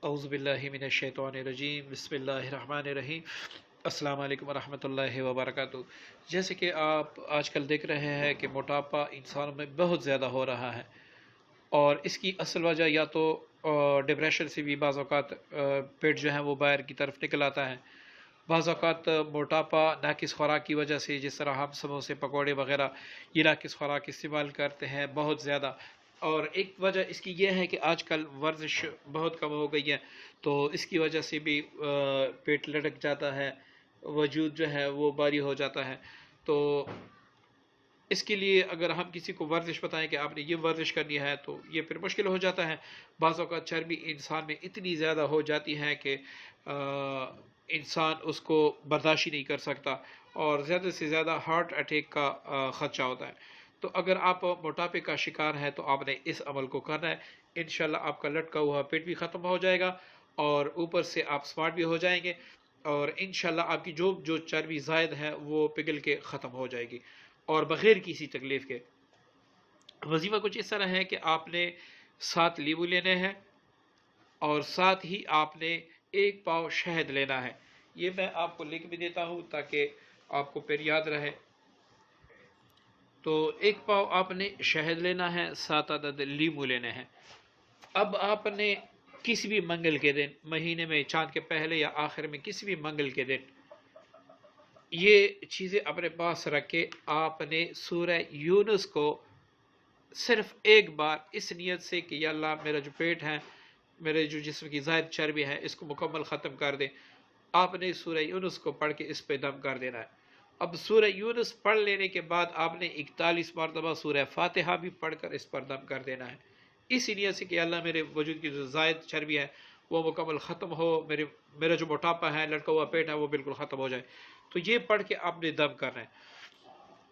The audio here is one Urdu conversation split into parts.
اعوذ باللہ من الشیطان الرجیم، بسم اللہ الرحمن الرحیم۔ السلام علیکم ورحمۃ اللہ وبرکاتہ۔ جیسے کہ آپ آج کل دیکھ رہے ہیں کہ موٹاپا انسانوں میں بہت زیادہ ہو رہا ہے، اور اس کی اصل وجہ یا تو ڈپریشن سے بھی بعض اوقات پیٹ جو ہے وہ باہر کی طرف نکل آتا ہے، بعض اوقات موٹاپا ناقص خوراک کی وجہ سے، جس طرح ہم سموسے پکوڑے وغیرہ یہ ناقص خوراک استعمال کرتے ہیں بہت زیادہ۔ اور ایک وجہ اس کی یہ ہے کہ آج کل ورزش بہت کم ہو گئی ہے، تو اس کی وجہ سے بھی پیٹ لٹک جاتا ہے، وجود جو ہے وہ بھاری ہو جاتا ہے۔ تو اس کے لیے اگر ہم کسی کو ورزش بتائیں کہ آپ نے یہ ورزش کرنی ہے تو یہ پھر مشکل ہو جاتا ہے۔ بعض اوقات چربی انسان میں اتنی زیادہ ہو جاتی ہے کہ انسان اس کو برداشت ہی نہیں کر سکتا، اور زیادہ سے زیادہ ہارٹ اٹیک کا خدشہ ہوتا ہے۔ تو اگر آپ موٹاپے کا شکار ہیں تو آپ نے اس عمل کو کرنا ہے، انشاءاللہ آپ کا لٹکا ہوا پیٹ بھی ختم ہو جائے گا، اور اوپر سے آپ سمارٹ بھی ہو جائیں گے، اور انشاءاللہ آپ کی جو چربی زائد ہے وہ پگھل کے ختم ہو جائے گی، اور بغیر کسی تکلیف کے۔ وظیفہ کچھ اس طرح ہے کہ آپ نے 7 لیمو لینے ہیں، اور ساتھ ہی آپ نے 1 پاؤ شہد لینا ہے۔ یہ میں آپ کو لکھ بھی دیتا ہوں تاکہ آپ کو پھر یاد رہے۔ تو 1 پاؤ آپ نے شہد لینا ہے، 7 عدد لیمو لینے ہیں۔ اب آپ نے کسی بھی منگل کے دن، مہینے میں چاند کے پہلے یا آخر میں کسی بھی منگل کے دن، یہ چیزیں اپنے پاس رکھ کے آپ نے سورہ یونس کو صرف ایک بار اس نیت سے کہ یا اللہ میرا جو پیٹ ہے، میرے جو جسم کی زائد چربی ہے، اس کو مکمل ختم کر دے، آپ نے سورہ یونس کو پڑھ کے اس پہ دم کر دینا ہے۔ اب سورہ یونس پڑھ لینے کے بعد آپ نے 41 مرتبہ سورہ فاتحہ بھی پڑھ کر اس پر دم کر دینا ہے، اسی نیت سے کہ اللہ میرے وجود کی جو زائد چربی ہے وہ مکمل ختم ہو، میرا جو موٹاپا ہے، لٹکا ہوا پیٹ ہے، وہ بالکل ختم ہو جائے۔ تو یہ پڑھ کے آپ نے دم کرنا ہے۔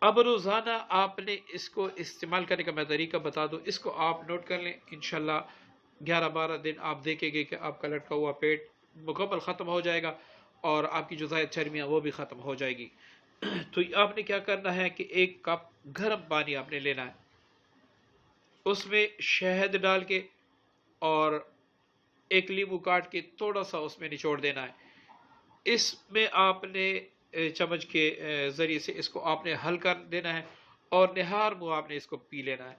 اب روزانہ آپ نے اس کو استعمال کرنے کا میں طریقہ بتا دوں، اس کو آپ نوٹ کر لیں، انشاءاللہ 11-12 دن آپ دیکھیں گے کہ آپ کا لٹکا ہوا پیٹ مکمل ختم ہو جائے گا، اور آپ کی جو زائد چربیاں وہ بھی ختم ہو جائے گی۔ تو آپ نے کیا کرنا ہے کہ 1 کپ گرم پانی آپ نے لینا ہے، اس میں شہد ڈال کے اور 1 لیمو کاٹ کے تھوڑا سا اس میں نچوڑ دینا ہے۔ اس میں آپ نے چمچ کے ذریعے سے اس کو آپ نے حل کر دینا ہے، اور نہار منہ آپ نے اس کو پی لینا ہے۔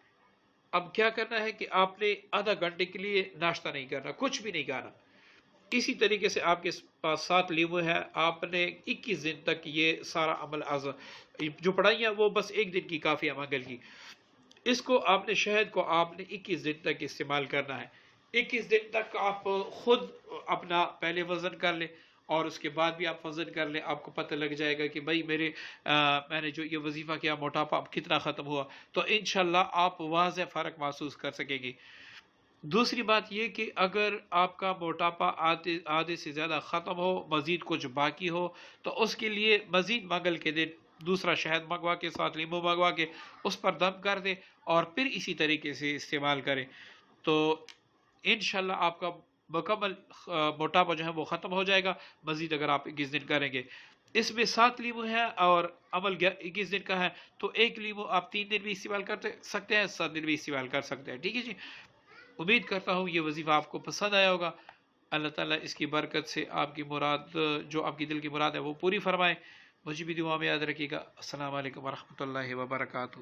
اب کیا کرنا ہے کہ آپ نے آدھا گھنٹے کے لیے ناشتہ نہیں کرنا، کچھ بھی نہیں کھانا۔ اسی طریقے سے آپ کے پاس 7 لیمو ہے، آپ نے 21 دن تک یہ سارا عمل جو پڑھائی ہے وہ بس 1 دن کی کافی ہے منگل کی۔ اس کو آپ نے شہد کو آپ نے 21 دن تک استعمال کرنا ہے۔ 21 دن تک آپ خود اپنا پہلے وزن کر لیں، اور اس کے بعد بھی آپ وزن کر لیں، آپ کو پتہ لگ جائے گا کہ بھائی میں نے جو یہ وظیفہ کیا موٹاپا اب کتنا ختم ہوا، تو انشاءاللہ آپ واضح فرق محسوس کر سکیں گے۔ دوسری بات یہ کہ اگر آپ کا موٹاپا آدھے سے زیادہ ختم ہو، مزید کچھ باقی ہو، تو اس کے لیے مزید منگل کے دن دوسرا شہد منگوا کے، 7 لیمو منگوا کے اس پر دم کر دیں، اور پھر اسی طریقے سے استعمال کریں، تو انشاءاللہ آپ کا مکمل موٹاپا جو ہے وہ ختم ہو جائے گا، مزید اگر آپ 21 دن کریں گے۔ اس میں 7 لیمو ہے اور عمل 21 دن کا ہے، تو 1 لیمو آپ 3 دن بھی استعمال کر سکتے ہیں، 7 دن بھی استعمال کر سکتے ہیں، ٹھیک ہے جی۔ امید کرتا ہوں یہ وظیفہ آپ کو پسند آیا ہوگا۔ اللہ تعالیٰ اس کی برکت سے آپ کی مراد، جو آپ کی دل کی مراد ہے وہ پوری فرمائے۔ مجھے بھی دعا میں یاد رکھیے گا۔ السلام علیکم ورحمۃ اللہ وبرکاتہ۔